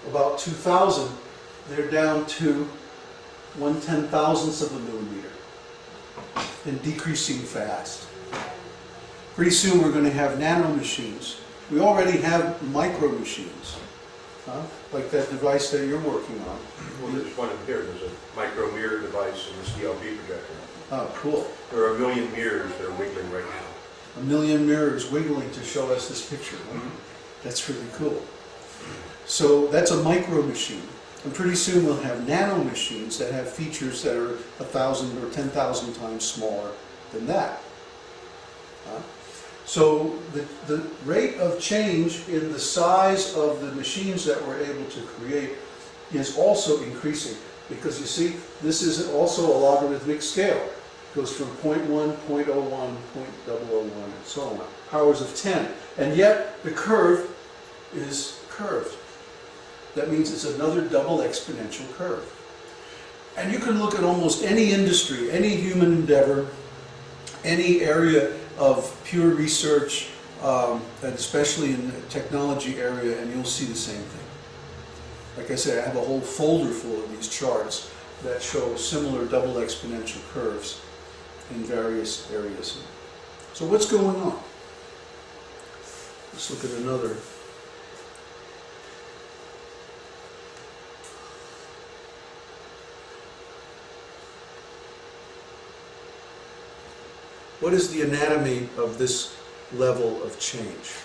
about 2000, they're down to 1/10,000th of a millimeter and decreasing fast. Pretty soon we're going to have nanomachines. We already have micro machines, like that device that you're working on. Well, there's one in here. There's a micro mirror device and this DLP projector. Oh, cool. There are 1 million mirrors that are wiggling right now. 1 million mirrors wiggling to show us this picture. That's really cool. So that's a micro machine. And pretty soon we'll have nano machines that have features that are 1,000 or 10,000 times smaller than that. So the rate of change in the size of the machines that we're able to create is also increasing. Because you see, this is also a logarithmic scale. It goes from 0.1, 0.01, 0.001, and so on. Powers of 10. And yet the curve is curved. That means it's another double exponential curve. And you can look at almost any industry, any human endeavor, any area of pure research, and especially in the technology area, and you'll see the same thing. Like I said, I have a whole folder full of these charts that show similar double exponential curves in various areas. So what's going on? Let's look at another. What is the anatomy of this level of change?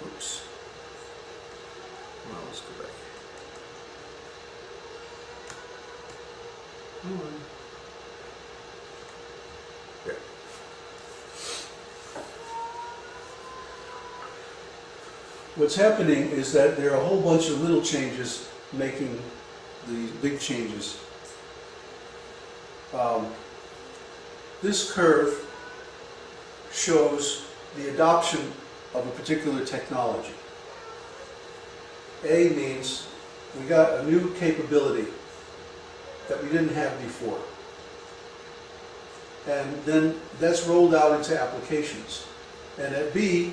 Oops. Well, let's go back. Yeah. What's happening is that there are a whole bunch of little changes making the big changes. This curve shows the adoption of a particular technology. A means we got a new capability that we didn't have before. And then that's rolled out into applications. And at B,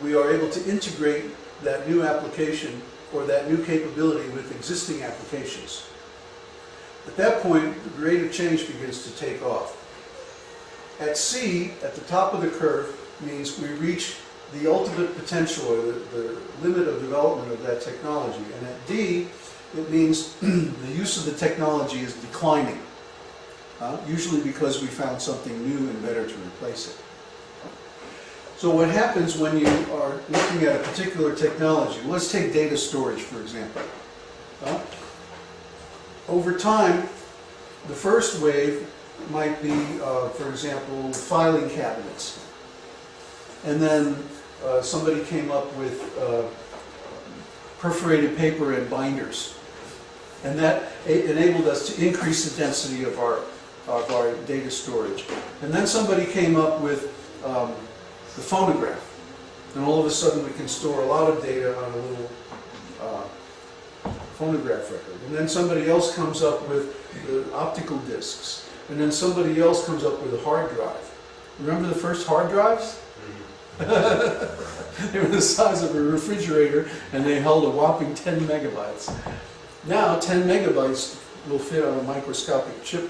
we are able to integrate that new application or that new capability with existing applications. At that point, the rate of change begins to take off. At C, at the top of the curve, means we reach the ultimate potential or the limit of development of that technology. And at D, it means the use of the technology is declining, usually because we found something new and better to replace it. So what happens when you are looking at a particular technology? Let's take data storage, for example. Over time, the first wave might be, for example, filing cabinets. And then somebody came up with perforated paper and binders. And that enabled us to increase the density of our data storage. And then somebody came up with the phonograph. And all of a sudden we can store a lot of data on a little phonograph record. And then somebody else comes up with the optical discs. And then somebody else comes up with a hard drive. Remember the first hard drives? They were the size of a refrigerator and they held a whopping 10 megabytes. Now 10 megabytes will fit on a microscopic chip.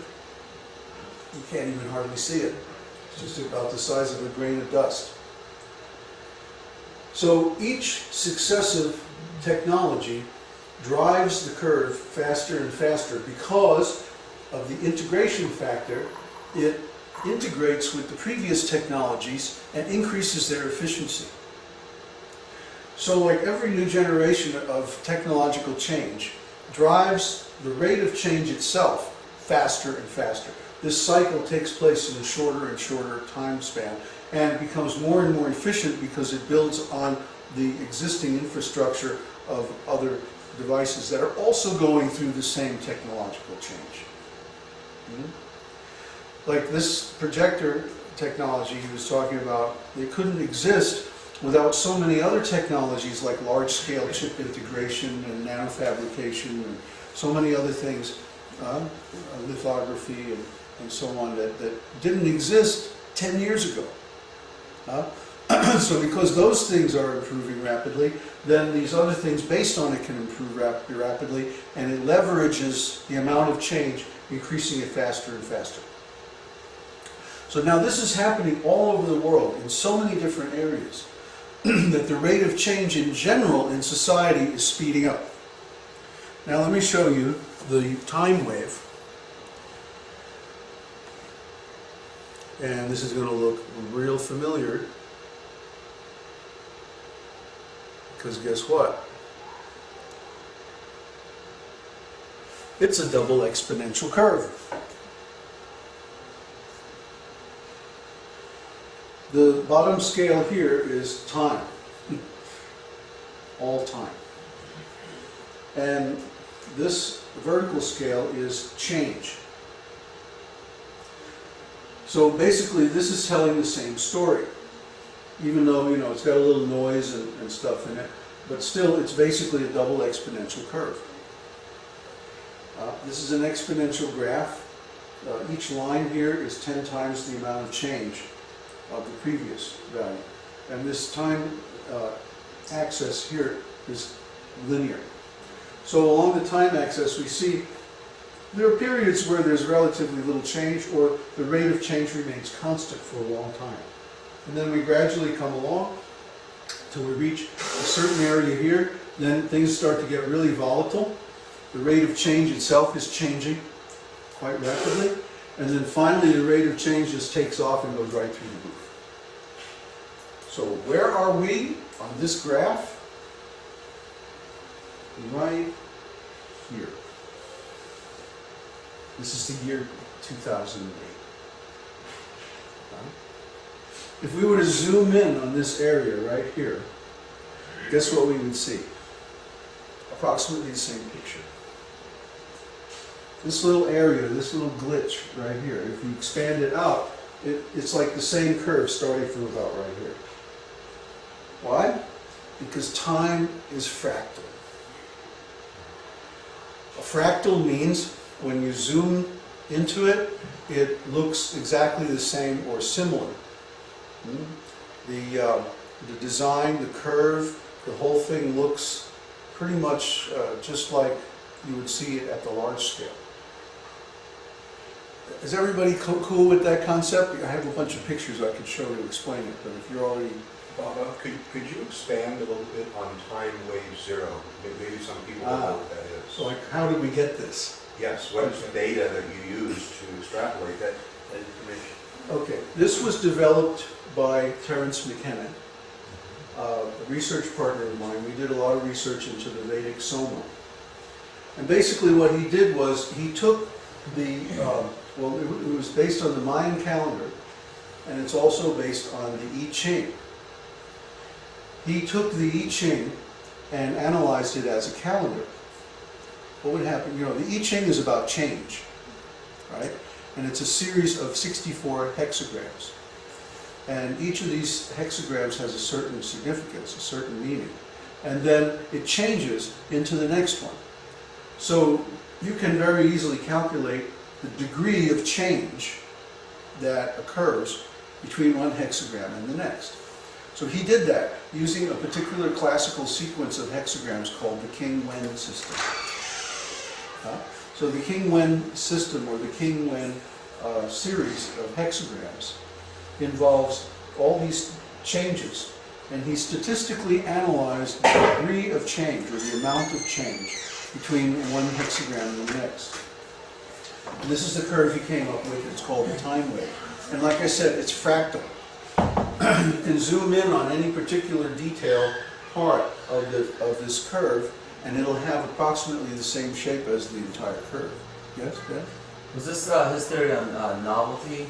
You can't even hardly see it. It's just about the size of a grain of dust. So each successive technology drives the curve faster and faster because of the integration factor. It integrates with the previous technologies and increases their efficiency. So like every new generation of technological change drives the rate of change itself faster and faster. This cycle takes place in a shorter and shorter time span and becomes more and more efficient because it builds on the existing infrastructure of other devices that are also going through the same technological change. Like this projector technology he was talking about, it couldn't exist without so many other technologies like large-scale chip integration and nanofabrication and so many other things, lithography and so on, that didn't exist 10 years ago. So because those things are improving rapidly, then these other things based on it can improve rapidly, and it leverages the amount of change, increasing it faster and faster. So now this is happening all over the world in so many different areas that the rate of change in general in society is speeding up. Now let me show you the time wave. And this is going to look real familiar, because guess what? It's a double exponential curve. The bottom scale here is time, all time. And this vertical scale is change. So basically this is telling the same story, even though, you know, it's got a little noise and stuff in it, but still it's basically a double exponential curve. This is an exponential graph. Each line here is 10 times the amount of change of the previous value. And this time axis here is linear. So along the time axis we see there are periods where there's relatively little change, or the rate of change remains constant for a long time. And then we gradually come along till we reach a certain area here, then things start to get really volatile. The rate of change itself is changing quite rapidly, and then finally the rate of change just takes off and goes right through the roof. So where are we on this graph? Right here. This is the year 2008. If we were to zoom in on this area right here, guess what we would see? Approximately the same picture. This little area, this little glitch right here, if you expand it out, it's like the same curve starting from about right here. Why? Because time is fractal. A fractal means when you zoom into it, it looks exactly the same or similar. The design, the curve, the whole thing looks pretty much just like you would see it at the large scale. Is everybody cool with that concept? I have a bunch of pictures I could show to explain it, but if you're already... Baba, could you expand a little bit on time wave zero? Maybe some people don't know what that is. So like, how did we get this? Yes, what is the data that you use to extrapolate that information? Okay, this was developed by Terence McKenna, a research partner of mine. We did a lot of research into the Vedic Soma. And basically what he did was he took the, well, it was based on the Mayan calendar, and it's also based on the I Ching. He took the I Ching and analyzed it as a calendar. What would happen? You know, the I Ching is about change, right? And it's a series of 64 hexagrams. And each of these hexagrams has a certain significance, a certain meaning. And then it changes into the next one. So you can very easily calculate the degree of change that occurs between one hexagram and the next. So he did that using a particular classical sequence of hexagrams called the King-Wen system. So the King-Wen system, or the King-Wen series of hexagrams, involves all these changes, and he statistically analyzed the degree of change, or the amount of change, between one hexagram and the next. And this is the curve he came up with. It's called the time wave. And like I said, it's fractal. You can zoom in on any particular detail part of this curve, and it'll have approximately the same shape as the entire curve. Yes, Ben? Was this his theory on novelty?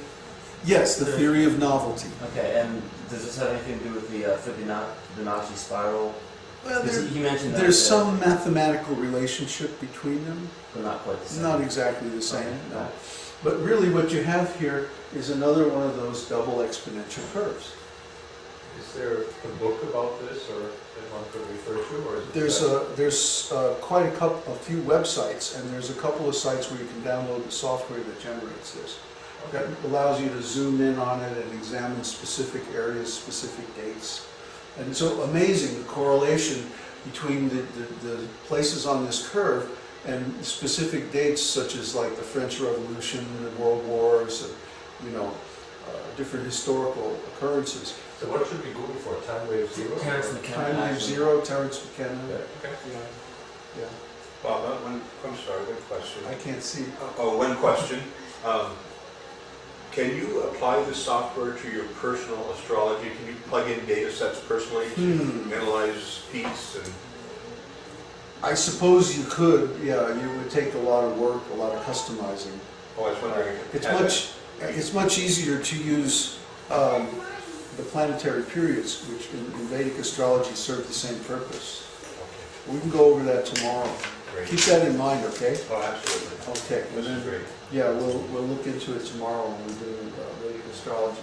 Yes, the theory of novelty. Okay, and does this have anything to do with the Fibonacci spiral? Well, He mentioned that there's some mathematical relationship between them. but not quite the same. Not exactly the same, Okay. no. But really what you have here is another one of those double exponential curves. Is there a book about this, or that one could refer to, or is it There's quite a few websites, and there's a couple of sites where you can download the software that generates this. that allows you to zoom in on it and examine specific areas, specific dates. And it's so amazing, the correlation between the places on this curve and specific dates such as like the French Revolution, the World Wars, and, you know, different historical occurrences. So what should we Google for? Time wave zero? Terence Or- McKenna. Time Wave Zero, Terence McKenna. Okay. Yeah, yeah. Bob, I'm sorry, one question. I can't see. Oh, one question. Can you apply this software to your personal astrology? Can you plug in data sets personally to analyze peaks and? I suppose you could, yeah, you would take a lot of work, a lot of customizing. Oh, I was wondering. if it had It's much easier to use the planetary periods, which in Vedic astrology serve the same purpose. that. We can go over that tomorrow. Okay, Keep great. that in mind, okay? Oh, absolutely. Okay, and This is then, great. yeah, we'll look into it tomorrow when we do Vedic astrology.